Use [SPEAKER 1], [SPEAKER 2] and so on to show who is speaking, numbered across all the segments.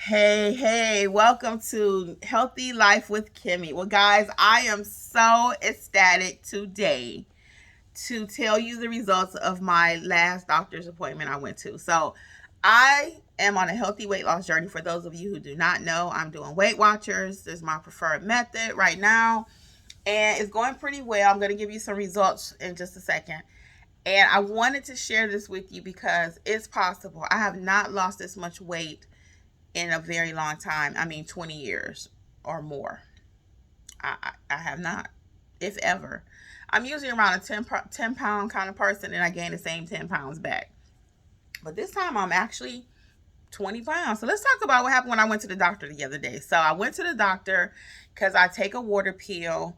[SPEAKER 1] Hey, welcome to Healthy Life with Kimmi. Well, guys, I am so ecstatic today to tell you the results of my last doctor's appointment I went to. So, I am on a healthy weight loss journey. For those of you who do not know, I'm doing Weight Watchers. This is my preferred method right now, and it's going pretty well. I'm going to give you some results in just a second. And I wanted to share this with you because it's possible. I have not lost this much weight in a very long time. I mean, 20 years or more. I have not, if ever. I'm usually around a 10 pound kind of person, and I gain the same 10 pounds back. But this time I'm actually 20 pounds. So let's talk about what happened when I went to the doctor the other day. So I went to the doctor because I take a water pill,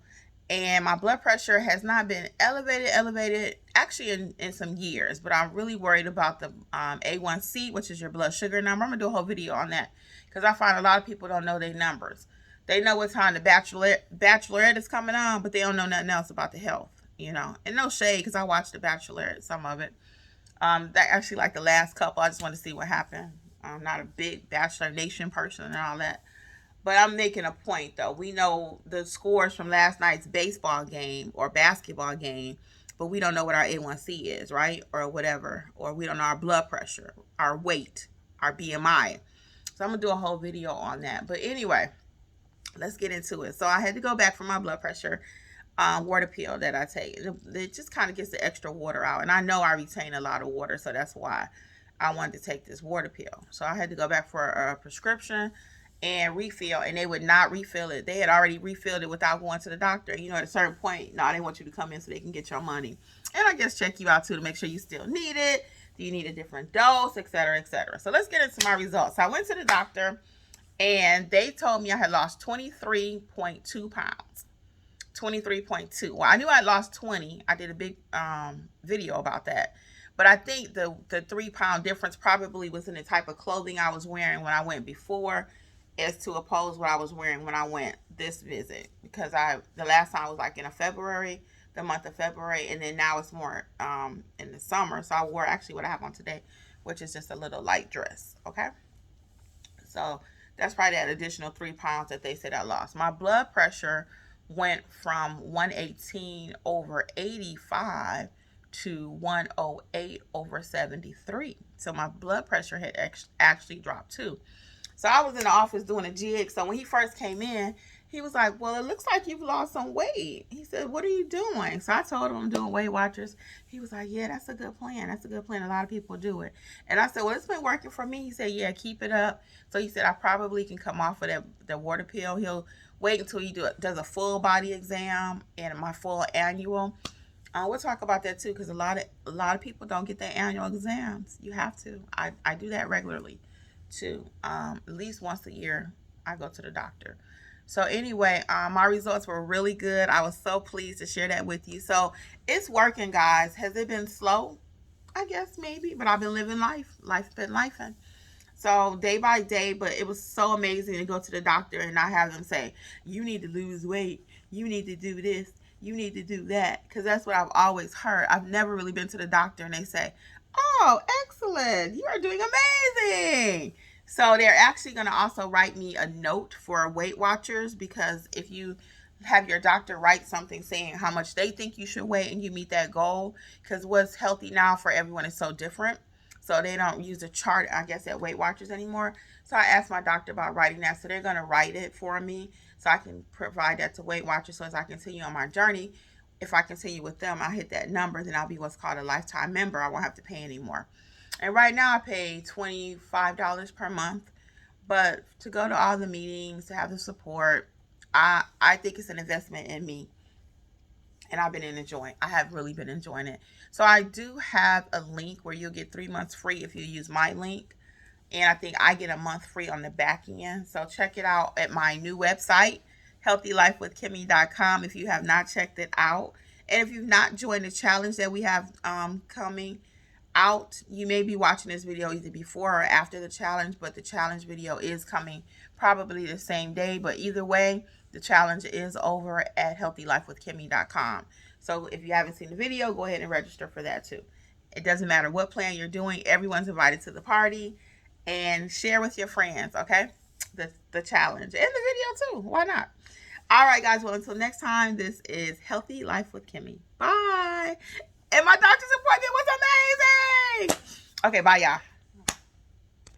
[SPEAKER 1] and my blood pressure has not been elevated actually in some years, but I'm really worried about the A1C, which is your blood sugar number. I'm gonna do a whole video on that because I find a lot of people don't know their numbers. They know what time the bachelorette is coming on, but they don't know nothing else about the health. And no shade, because I watched the bachelorette, some of it. That actually, like the last couple, I just want to see what happened. I'm not a big Bachelor Nation person and all that. But I'm making a point though. We know the scores from last night's baseball game or basketball game, but we don't know what our A1C is, right? Or whatever. Or we don't know our blood pressure, our weight, our BMI. So I'm going to do a whole video on that. But anyway, let's get into it. So I had to go back for my blood pressure water pill that I take. It just kind of gets the extra water out. And I know I retain a lot of water, so that's why I wanted to take this water pill. So I had to go back for a prescription and refill, and they would not refill it. They had already refilled it without going to the doctor. At a certain point, no, they want you to come in so they can get your money. And I guess check you out too to make sure you still need it. Do you need a different dose, et cetera, et cetera. So let's get into my results. So I went to the doctor, and they told me I had lost 23.2 pounds. 23.2. Well, I knew I lost 20. I did a big video about that. But I think the 3 pound difference probably was in the type of clothing I was wearing when I went before, as to oppose what I was wearing when I went this visit. Because the last time was like in the month of February, and then now it's more in the summer. So I wore actually what I have on today, which is just a little light dress. Okay. So that's probably that additional 3 pounds that they said I lost. My blood pressure went from 118 over 85 to 108 over 73. So my blood pressure had actually dropped too. So I was in the office doing a jig. So when he first came in, he was like, "Well, it looks like you've lost some weight." He said, "What are you doing?" So I told him I'm doing Weight Watchers. He was like, "Yeah, that's a good plan. That's a good plan. A lot of people do it." And I said, "Well, it's been working for me." He said, "Yeah, keep it up." So he said, "I probably can come off of the water pill." He'll wait until he does a full body exam and my full annual. We'll talk about that too, because a lot of people don't get their annual exams. You have to. I do that regularly too. At least once a year, I go to the doctor. So anyway, my results were really good. I was so pleased to share that with you. So it's working, guys. Has it been slow? I guess maybe, but I've been living life. Life's been lifing. So day by day, but it was so amazing to go to the doctor and not have them say, "You need to lose weight. You need to do this. You need to do that." Because that's what I've always heard. I've never really been to the doctor and they say, "Oh, excellent. You are doing amazing." So they're actually going to also write me a note for Weight Watchers, because if you have your doctor write something saying how much they think you should weigh and you meet that goal, because what's healthy now for everyone is so different. So they don't use a chart, I guess, at Weight Watchers anymore. So I asked my doctor about writing that. So they're going to write it for me so I can provide that to Weight Watchers. So as I continue on my journey, if I continue with them, I'll hit that number. Then I'll be what's called a lifetime member. I won't have to pay anymore. And right now I pay $25 per month. But to go to all the meetings, to have the support, I think it's an investment in me, and I have really been enjoying it. So I do have a link where you'll get 3 months free if you use my link. And I think I get a month free on the back end. So check it out at my new website, healthylifewithkimmi.com, if you have not checked it out. And if you've not joined the challenge that we have coming out, you may be watching this video either before or after the challenge, but the challenge video is coming probably the same day. But either way, the challenge is over at healthylifewithkimmi.com. So if you haven't seen the video, go ahead and register for that too. It doesn't matter what plan you're doing, everyone's invited to the party. and share with your friends, okay? The challenge and the video too. Why not? All right, guys. Well, until next time, this is Healthy Life with Kimmi. Bye. And my doctor's appointment was amazing. Okay, bye, y'all.